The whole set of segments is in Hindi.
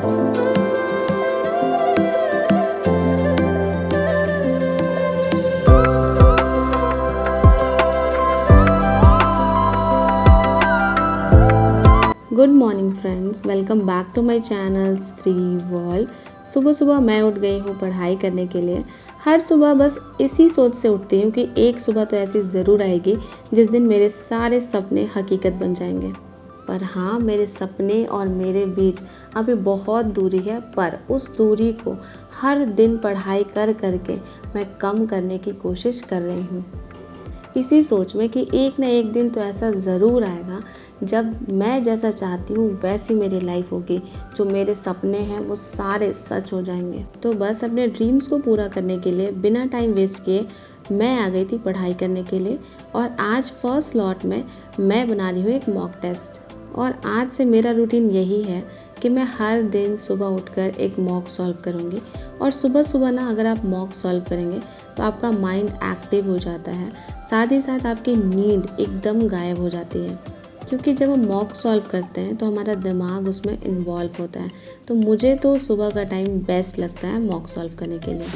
Good morning friends, welcome back to my channel three world. सुबह सुबह मैं उठ गई हूँ पढ़ाई करने के लिए। हर सुबह बस इसी सोच से उठती हूँ कि एक सुबह तो ऐसी ज़रूर आएगी जिस दिन मेरे सारे सपने हकीकत बन जाएंगे। पर हाँ, मेरे सपने और मेरे बीच अभी बहुत दूरी है, पर उस दूरी को हर दिन पढ़ाई कर करके मैं कम करने की कोशिश कर रही हूँ। इसी सोच में कि एक ना एक दिन तो ऐसा ज़रूर आएगा जब मैं जैसा चाहती हूँ वैसी मेरी लाइफ होगी, जो मेरे सपने हैं वो सारे सच हो जाएंगे। तो बस अपने ड्रीम्स को पूरा करने के लिए बिना टाइम वेस्ट किए मैं आ गई थी पढ़ाई करने के लिए। और आज फर्स्ट स्लॉट में मैं बना रही हूँ एक मॉक टेस्ट। और आज से मेरा रूटीन यही है कि मैं हर दिन सुबह उठकर एक मॉक सॉल्व करूँगी। और सुबह सुबह ना अगर आप मॉक सॉल्व करेंगे तो आपका माइंड एक्टिव हो जाता है, साथ ही साथ आपकी नींद एकदम गायब हो जाती है। क्योंकि जब हम मॉक सॉल्व करते हैं तो हमारा दिमाग उसमें इन्वॉल्व होता है। तो मुझे तो सुबह का टाइम बेस्ट लगता है मॉक सॉल्व करने के लिए।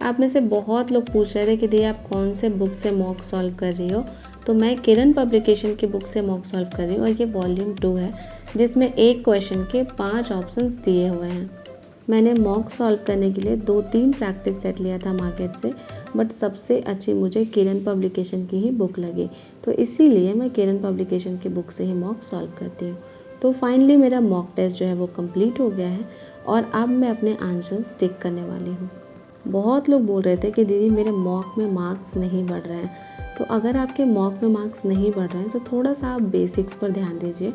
आप में से बहुत लोग पूछ रहे थे कि दी आप कौन से बुक से मॉक सॉल्व कर रही हो। तो मैं किरण पब्लिकेशन की बुक से मॉक सॉल्व कर रही हूँ और ये वॉल्यूम 2 है, जिसमें एक क्वेश्चन के 5 ऑप्शंस दिए हुए हैं। मैंने मॉक सॉल्व करने के लिए 2-3 प्रैक्टिस सेट लिया था मार्केट से, बट सबसे अच्छी मुझे किरण पब्लिकेशन की ही बुक लगी। तो इसीलिए मैं किरण पब्लिकेशन की बुक से ही मॉक सॉल्व करती हूँ। तो फाइनली मेरा मॉक टेस्ट जो है वो कंप्लीट हो गया है और अब मैं अपने आंसर टिक करने वाली हूँ। बहुत लोग बोल रहे थे कि दीदी मेरे मॉक में मार्क्स नहीं बढ़ रहे हैं। तो अगर आपके मॉक में मार्क्स नहीं बढ़ रहे हैं तो थोड़ा सा आप बेसिक्स पर ध्यान दीजिए।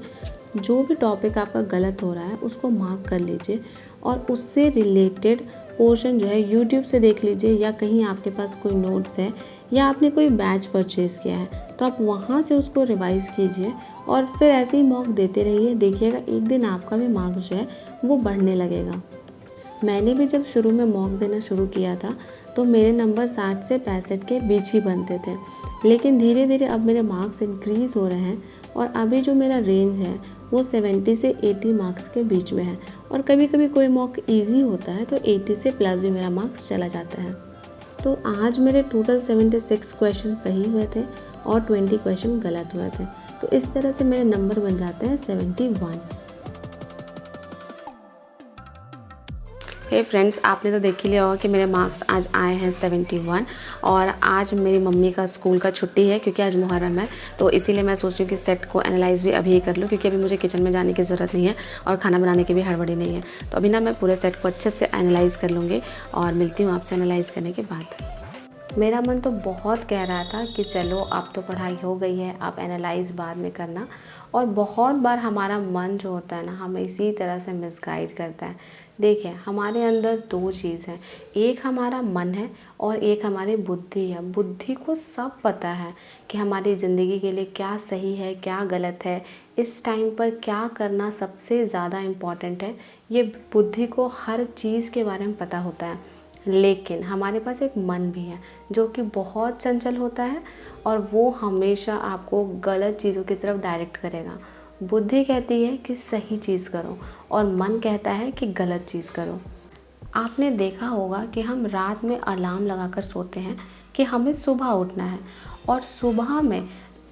जो भी टॉपिक आपका गलत हो रहा है उसको मार्क कर लीजिए और उससे रिलेटेड पोर्शन जो है यूट्यूब से देख लीजिए, या कहीं आपके पास कोई नोट्स है या आपने कोई बैच परचेज़ किया है तो आप वहाँ से उसको रिवाइज़ कीजिए और फिर ऐसे ही मॉक देते रहिए। देखिएगा एक दिन आपका भी मार्क्स जो है वो बढ़ने लगेगा। मैंने भी जब शुरू में मॉक देना शुरू किया था तो मेरे नंबर 60 से 65 के बीच ही बनते थे, लेकिन धीरे धीरे अब मेरे मार्क्स इंक्रीज़ हो रहे हैं और अभी जो मेरा रेंज है वो 70 से 80 मार्क्स के बीच में है। और कभी कभी कोई मॉक इजी होता है तो 80 से प्लस भी मेरा मार्क्स चला जाता है। तो आज मेरे टोटल 76 क्वेश्चन सही हुए थे और 20 क्वेश्चन गलत हुए थे। तो इस तरह से मेरे नंबर बन जाते हैं 71। हे फ्रेंड्स, आपने तो देख ही लिया होगा कि मेरे मार्क्स आज आए हैं 71। और आज मेरी मम्मी का स्कूल का छुट्टी है क्योंकि आज मुहर्रम है। तो इसीलिए मैं सोच रही हूँ कि सेट को एनालाइज़ भी अभी ही कर लूँ, क्योंकि अभी मुझे किचन में जाने की ज़रूरत नहीं है और खाना बनाने की भी हड़बड़ी नहीं है। तो अभी ना मैं पूरे सेट को अच्छे से एनालाइज़ कर लूँगी और मिलती हूँ आपसे एनालाइज़ करने के बाद। मेरा मन तो बहुत कह रहा था कि चलो अब तो पढ़ाई हो गई है, अब एनालाइज बाद में करना। और बहुत बार हमारा मन जो होता है ना, हमें इसी तरह से मिसगाइड करता है। देखिए, हमारे अंदर 2 चीज़ हैं, एक हमारा मन है और एक हमारी बुद्धि है। बुद्धि को सब पता है कि हमारी ज़िंदगी के लिए क्या सही है, क्या गलत है, इस टाइम पर क्या करना सबसे ज़्यादा इम्पॉर्टेंट है। ये बुद्धि को हर चीज़ के बारे में पता होता है। लेकिन हमारे पास एक मन भी है जो कि बहुत चंचल होता है और वो हमेशा आपको गलत चीज़ों की तरफ डायरेक्ट करेगा। बुद्धि कहती है कि सही चीज़ करो और मन कहता है कि गलत चीज़ करो। आपने देखा होगा कि हम रात में अलार्म लगाकर सोते हैं कि हमें सुबह उठना है, और सुबह में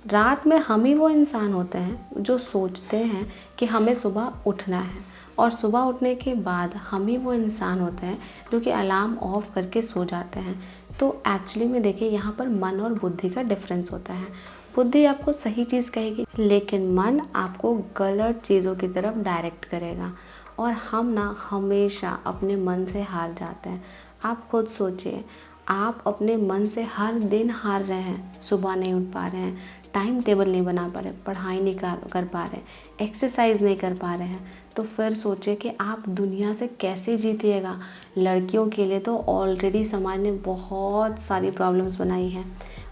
रात में हम ही वो इंसान होते हैं जो सोचते हैं कि हमें सुबह उठना है, और सुबह उठने के बाद हम ही वो इंसान होते हैं जो कि अलार्म ऑफ करके सो जाते हैं। तो एक्चुअली में देखिए, यहाँ पर मन और बुद्धि का डिफरेंस होता है। बुद्धि आपको सही चीज़ कहेगी, लेकिन मन आपको गलत चीज़ों की तरफ डायरेक्ट करेगा। और हम ना हमेशा अपने मन से हार जाते हैं। आप खुद सोचिए, आप अपने मन से हर दिन हार रहे हैं। सुबह नहीं उठ पा रहे हैं, टाइम टेबल नहीं बना पा रहे, पढ़ाई नहीं कर पा रहे, एक्सरसाइज नहीं कर पा रहे हैं, तो फिर सोचिए कि आप दुनिया से कैसे जीतिएगा। लड़कियों के लिए तो ऑलरेडी समाज ने बहुत सारी प्रॉब्लम्स बनाई हैं,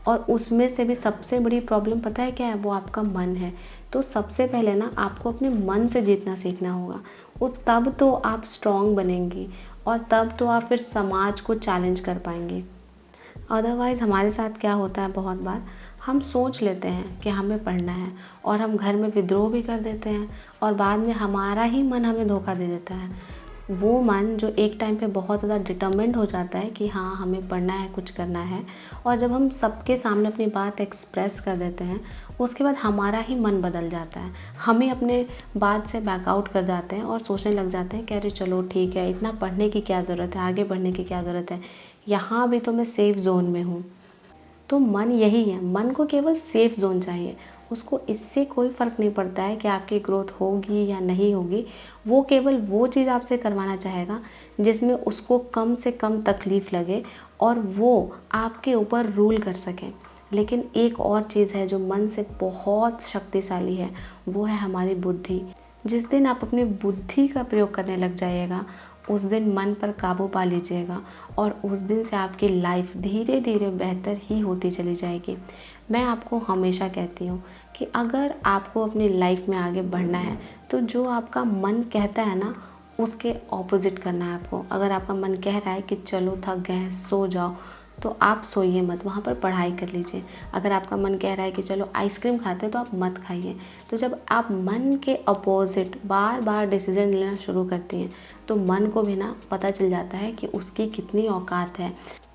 और उसमें से भी सबसे बड़ी प्रॉब्लम पता है क्या है? वो आपका मन है। तो सबसे पहले ना आपको अपने मन से जीतना सीखना होगा, और तब तो आप स्ट्रॉन्ग बनेंगी और तब तो आप फिर समाज को चैलेंज कर पाएंगे। अदरवाइज़ हमारे साथ क्या होता है, बहुत बार हम सोच लेते हैं कि हमें पढ़ना है और हम घर में विद्रोह भी कर देते हैं और बाद में हमारा ही मन हमें धोखा दे देता है। वो मन जो एक टाइम पे बहुत ज़्यादा डिटर्मिन्ड हो जाता है कि हाँ हमें पढ़ना है, कुछ करना है, और जब हम सबके सामने अपनी बात एक्सप्रेस कर देते हैं उसके बाद हमारा ही मन बदल जाता है। हम ही अपने बात से बैकआउट कर जाते हैं और सोचने लग जाते हैं कि अरे चलो ठीक है, इतना पढ़ने की क्या ज़रूरत है, आगे बढ़ने की क्या ज़रूरत है, यहाँ भी तो मैं सेफ़ ज़ोन में हूँ। तो मन यही है, मन को केवल सेफ़ ज़ोन चाहिए। उसको इससे कोई फ़र्क नहीं पड़ता है कि आपकी ग्रोथ होगी या नहीं होगी। वो केवल वो चीज़ आपसे करवाना चाहेगा जिसमें उसको कम से कम तकलीफ़ लगे और वो आपके ऊपर रूल कर सके। लेकिन एक और चीज़ है जो मन से बहुत शक्तिशाली है, वो है हमारी बुद्धि। जिस दिन आप अपनी बुद्धि का प्रयोग करने लग जाइएगा, उस दिन मन पर काबू पा लीजिएगा और उस दिन से आपकी लाइफ धीरे धीरे बेहतर ही होती चली जाएगी। मैं आपको हमेशा कहती हूँ कि अगर आपको अपनी लाइफ में आगे बढ़ना है तो जो आपका मन कहता है ना, उसके ऑपोजिट करना है आपको। अगर आपका मन कह रहा है कि चलो थक गए हैं, सो जाओ, तो आप सोइए मत, वहाँ पर पढ़ाई कर लीजिए। अगर आपका मन कह रहा है कि चलो आइसक्रीम खाते हैं, तो आप मत खाइए। तो जब आप मन के अपोजिट बार बार डिसीजन लेना शुरू करती हैं तो मन को भी ना पता चल जाता है कि उसकी कितनी औकात है।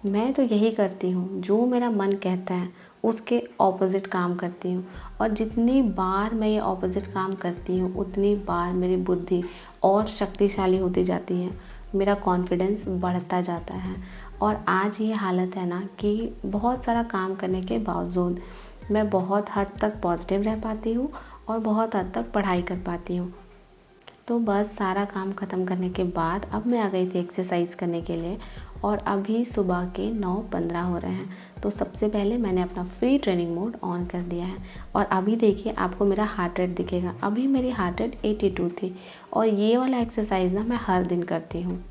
मैं तो यही करती हूँ, जो मेरा मन कहता है उसके ऑपोजिट काम करती हूँ, और जितनी बार मैं ये ऑपोजिट काम करती हूँ उतनी बार मेरी बुद्धि और शक्तिशाली होती जाती है, मेरा कॉन्फिडेंस बढ़ता जाता है। और आज ये हालत है ना कि बहुत सारा काम करने के बावजूद मैं बहुत हद तक पॉजिटिव रह पाती हूँ और बहुत हद तक पढ़ाई कर पाती हूँ। तो बस सारा काम ख़त्म करने के बाद अब मैं आ गई थी एक्सरसाइज करने के लिए, और अभी सुबह के 9:15 हो रहे हैं। तो सबसे पहले मैंने अपना फ्री ट्रेनिंग मोड ऑन कर दिया है और अभी देखिए आपको मेरा हार्ट रेट दिखेगा। अभी मेरी हार्ट रेट 82 थी। और ये वाला एक्सरसाइज ना मैं हर दिन करती हूँ।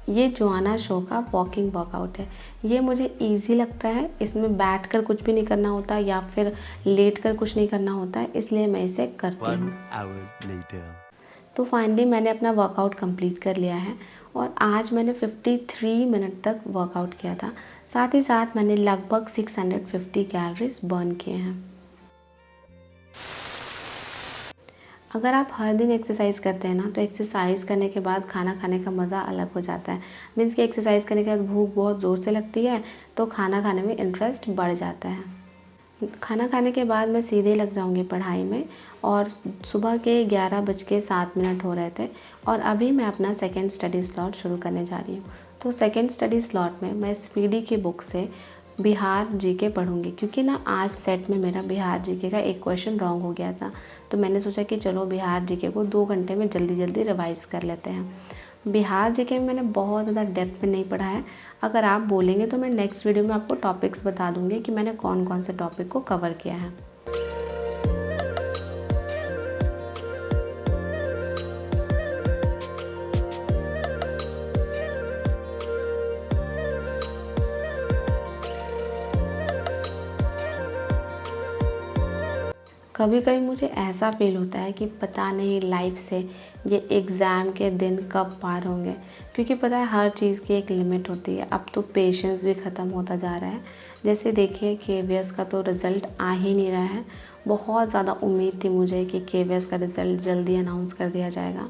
ये जोआना शो का वॉकिंग वर्कआउट है। ये मुझे ईजी लगता है, इसमें बैठ कर कुछ भी नहीं करना होता या फिर लेट कर कुछ नहीं करना होता है, इसलिए मैं इसे करती हूँ। तो फाइनली मैंने अपना वर्कआउट कंप्लीट कर लिया है और आज मैंने 53 मिनट तक वर्कआउट किया था। साथ ही साथ मैंने लगभग 650 कैलोरीज बर्न किए हैं। अगर आप हर दिन एक्सरसाइज करते हैं ना, तो एक्सरसाइज करने के बाद खाना खाने का मज़ा अलग हो जाता है। मीन्स कि एक्सरसाइज करने के बाद भूख बहुत ज़ोर से लगती है, तो खाना खाने में इंटरेस्ट बढ़ जाता है। खाना खाने के बाद मैं सीधे लग जाऊंगी पढ़ाई में, और सुबह के 11:07 हो रहे थे और अभी मैं अपना सेकंड स्टडी स्लॉट शुरू करने जा रही हूँ। तो सेकंड स्टडी स्लॉट में मैं स्पीडी की बुक से बिहार जीके पढ़ूंगी, क्योंकि ना आज सेट में मेरा बिहार जीके का एक क्वेश्चन रॉन्ग हो गया था। तो मैंने सोचा कि चलो बिहार जीके को 2 घंटे में जल्दी जल्दी रिवाइज़ कर लेते हैं। बिहार जीके में मैंने बहुत ज़्यादा डेप्थ में नहीं पढ़ा है। अगर आप बोलेंगे तो मैं नेक्स्ट वीडियो में आपको टॉपिक्स बता दूंगी कि मैंने कौन कौन से टॉपिक को कवर किया है। कभी कभी मुझे ऐसा फील होता है कि पता नहीं लाइफ से ये एग्ज़ाम के दिन कब पार होंगे, क्योंकि पता है हर चीज़ की एक लिमिट होती है। अब तो पेशेंस भी ख़त्म होता जा रहा है। जैसे देखिए केवीएस का तो रिज़ल्ट आ ही नहीं रहा है। बहुत ज़्यादा उम्मीद थी मुझे कि केवीएस का रिज़ल्ट जल्दी अनाउंस कर दिया जाएगा,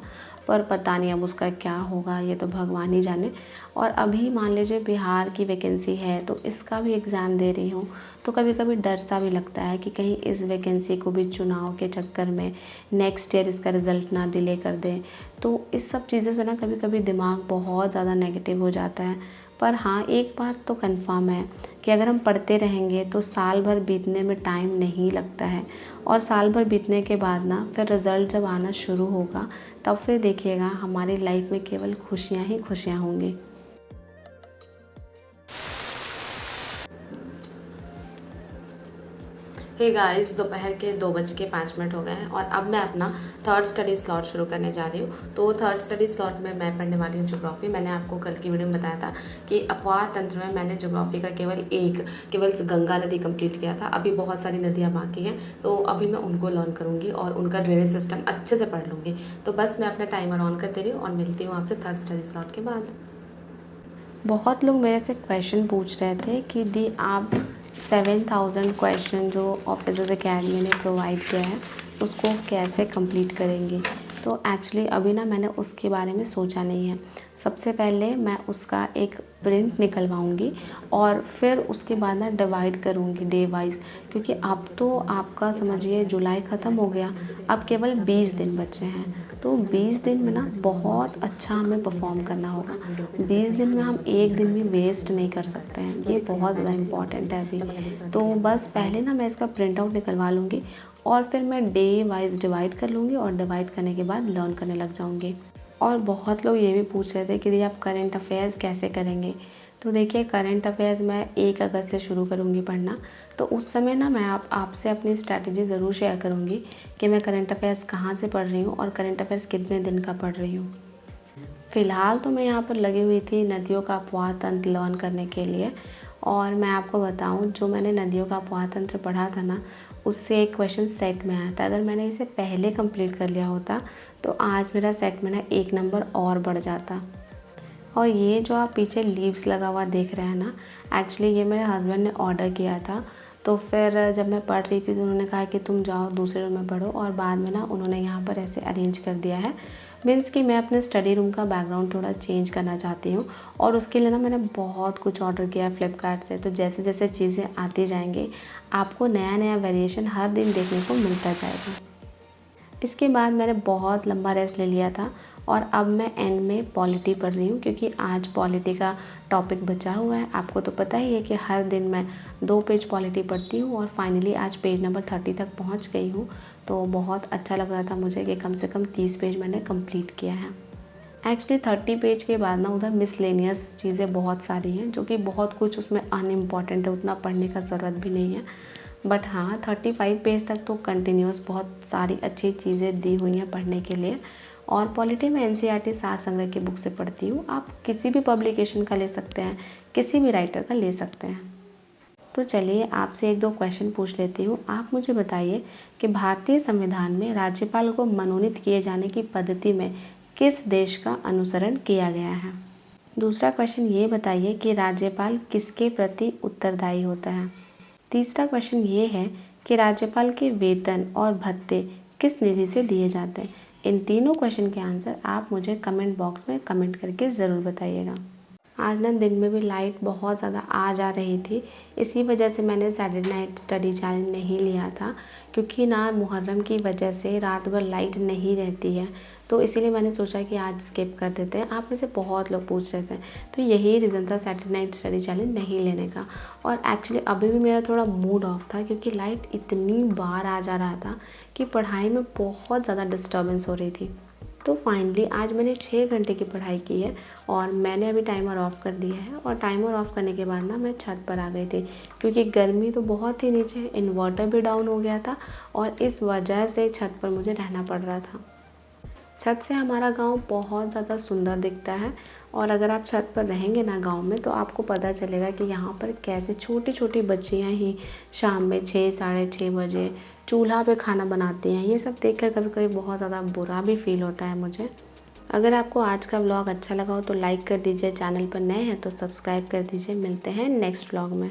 पर पता नहीं अब उसका क्या होगा, ये तो भगवान ही जाने। और अभी मान लीजिए बिहार की वैकेंसी है तो इसका भी एग्ज़ाम दे रही हूँ, तो कभी कभी डर सा भी लगता है कि कहीं इस वैकेंसी को भी चुनाव के चक्कर में नेक्स्ट ईयर इसका रिज़ल्ट ना डिले कर दें। तो इस सब चीज़ें से ना कभी कभी दिमाग बहुत ज़्यादा नेगेटिव हो जाता है। पर हाँ, एक बात तो कंफर्म है कि अगर हम पढ़ते रहेंगे तो साल भर बीतने में टाइम नहीं लगता है, और साल भर बीतने के बाद ना फिर रिज़ल्ट जब आना शुरू होगा तब फिर देखिएगा हमारी लाइफ में केवल खुशियाँ ही खुशियाँ होंगी। हे गाइस, दोपहर के 2:05 हो गए हैं और अब मैं अपना थर्ड स्टडी स्लॉट शुरू करने जा रही हूँ। तो थर्ड स्टडी स्लॉट में मैं पढ़ने वाली हूँ ज्योग्राफी। मैंने आपको कल की वीडियो में बताया था कि अपवाह तंत्र में मैंने ज्योग्राफी का केवल गंगा नदी कंप्लीट किया था। अभी बहुत सारी नदियाँ बाकी हैं, तो अभी मैं उनको लर्न करूँगी और उनका ड्रेनेज सिस्टम अच्छे से पढ़ लूँगी। तो बस मैं अपना टाइमर ऑन कर दे रही हूँ और मिलती हूँ आपसे थर्ड स्टडी स्लॉट के बाद। बहुत लोग मेरे से क्वेश्चन पूछ रहे थे कि दी आप 7000 क्वेश्चन जो ऑफिसर्स अकेडमी ने प्रोवाइड किया है उसको कैसे कंप्लीट करेंगे। तो एक्चुअली अभी ना मैंने उसके बारे में सोचा नहीं है। सबसे पहले मैं उसका एक प्रिंट निकलवाऊंगी और फिर उसके बाद ना डिवाइड करूंगी डे वाइज, क्योंकि अब तो आपका समझिए जुलाई ख़त्म हो गया, अब केवल 20 दिन बचे हैं। तो 20 दिन में ना बहुत अच्छा हमें परफॉर्म करना होगा। 20 दिन में हम एक दिन भी वेस्ट नहीं कर सकते हैं, ये बहुत ज़्यादा इम्पॉर्टेंट है अभी। तो बस पहले ना मैं इसका प्रिंट आउट निकलवा लूँगी और फिर मैं डे वाइज डिवाइड कर लूँगी और डिवाइड करने के बाद लर्न करने लग जाऊँगी। और बहुत लोग ये भी पूछ रहे थे कि दीदी आप करंट अफेयर्स कैसे करेंगे। तो देखिए करंट अफेयर्स मैं 1 अगस्त से शुरू करूँगी पढ़ना। तो उस समय ना मैं आपसे अपनी स्ट्रैटेजी ज़रूर शेयर करूँगी कि मैं करंट अफेयर्स कहाँ से पढ़ रही हूँ और करंट अफेयर्स कितने दिन का पढ़ रही हूँ। फ़िलहाल तो मैं यहाँ पर लगी हुई थी नदियों का अपवाह तंत्र लर्न करने के लिए। और मैं आपको बताऊँ, जो मैंने नदियों का अपवाह तंत्र पढ़ा था ना, उससे एक क्वेश्चन सेट में आया था। अगर मैंने इसे पहले कंप्लीट कर लिया होता तो आज मेरा सेट में ना 1 नंबर और बढ़ जाता। और ये जो आप पीछे लीव्स लगा हुआ देख रहे हैं ना, एक्चुअली ये मेरे हस्बैंड ने ऑर्डर किया था। तो फिर जब मैं पढ़ रही थी तो उन्होंने कहा कि तुम जाओ दूसरे रूम में पढ़ो, और बाद में ना उन्होंने यहाँ पर ऐसे अरेंज कर दिया है। मीन्स कि मैं अपने स्टडी रूम का बैकग्राउंड थोड़ा चेंज करना चाहती हूँ, और उसके लिए ना मैंने बहुत कुछ ऑर्डर किया है फ्लिपकार्ट से। तो जैसे जैसे चीज़ें आती जाएंगी आपको नया नया वेरिएशन हर दिन देखने को मिलता जाएगा। इसके बाद मैंने बहुत लंबा रेस्ट ले लिया था और अब मैं एंड में पॉलिटी पढ़ रही हूँ, क्योंकि आज पॉलिटी का टॉपिक बचा हुआ है। आपको तो पता ही है कि हर दिन मैं 2 पेज पॉलिटी पढ़ती हूँ और फाइनली आज पेज नंबर 30 तक पहुँच गई हूँ। तो बहुत अच्छा लग रहा था मुझे कि कम से कम 30 पेज मैंने कंप्लीट किया है। एक्चुअली 30 पेज के बाद ना उधर मिसलेनियस चीज़ें बहुत सारी हैं, जो कि बहुत कुछ उसमें अनइम्पॉर्टेंट है, उतना पढ़ने का ज़रूरत भी नहीं है। बट हाँ 35 पेज तक तो कंटिन्यूस बहुत सारी अच्छी चीज़ें दी हुई हैं पढ़ने के लिए। और पॉलिटी में एनसीईआरटी सार संग्रह की बुक से पढ़ती हूँ। आप किसी भी पब्लिकेशन का ले सकते हैं, किसी भी राइटर का ले सकते हैं। तो चलिए आपसे 1-2 क्वेश्चन पूछ लेती हूँ। आप मुझे बताइए कि भारतीय संविधान में राज्यपाल को मनोनीत किए जाने की पद्धति में किस देश का अनुसरण किया गया है। दूसरा क्वेश्चन ये बताइए कि राज्यपाल किसके प्रति उत्तरदायी होता है। तीसरा क्वेश्चन ये है कि राज्यपाल के वेतन और भत्ते किस निधि से दिए जाते हैं। इन तीनों क्वेश्चन के आंसर आप मुझे कमेंट बॉक्स में कमेंट करके ज़रूर बताइएगा। आज ना दिन में भी लाइट बहुत ज़्यादा आ जा रही थी, इसी वजह से मैंने सैटरडे नाइट स्टडी चैनल नहीं लिया था, क्योंकि ना मुहर्रम की वजह से रात भर लाइट नहीं रहती है। तो इसीलिए मैंने सोचा कि आज स्किप कर देते हैं। आप में से बहुत लोग पूछ रहे थे, तो यही रीज़न था सैटरडे नाइट स्टडी चैनल नहीं लेने का। और एक्चुअली अभी भी मेरा थोड़ा मूड ऑफ था, क्योंकि लाइट इतनी बार आ जा रहा था कि पढ़ाई में बहुत ज़्यादा डिस्टर्बेंस हो रही थी। तो फाइनली आज मैंने 6 घंटे की पढ़ाई की है और मैंने अभी टाइमर ऑफ़ कर दिया है। और टाइमर ऑफ़ करने के बाद ना मैं छत पर आ गई थी, क्योंकि गर्मी तो बहुत ही नीचे, इन्वर्टर भी डाउन हो गया था और इस वजह से छत पर मुझे रहना पड़ रहा था। छत से हमारा गांव बहुत ज़्यादा सुंदर दिखता है, और अगर आप छत पर रहेंगे ना गांव में तो आपको पता चलेगा कि यहाँ पर कैसे छोटी छोटी बच्चियाँ ही शाम में 6 साढ़े 6 बजे चूल्हा पे खाना बनाती हैं। ये सब देखकर कभी कभी बहुत ज़्यादा बुरा भी फील होता है मुझे। अगर आपको आज का व्लॉग अच्छा लगा हो तो लाइक कर दीजिए, चैनल पर नए हैं तो सब्सक्राइब कर दीजिए। मिलते हैं नेक्स्ट व्लॉग में।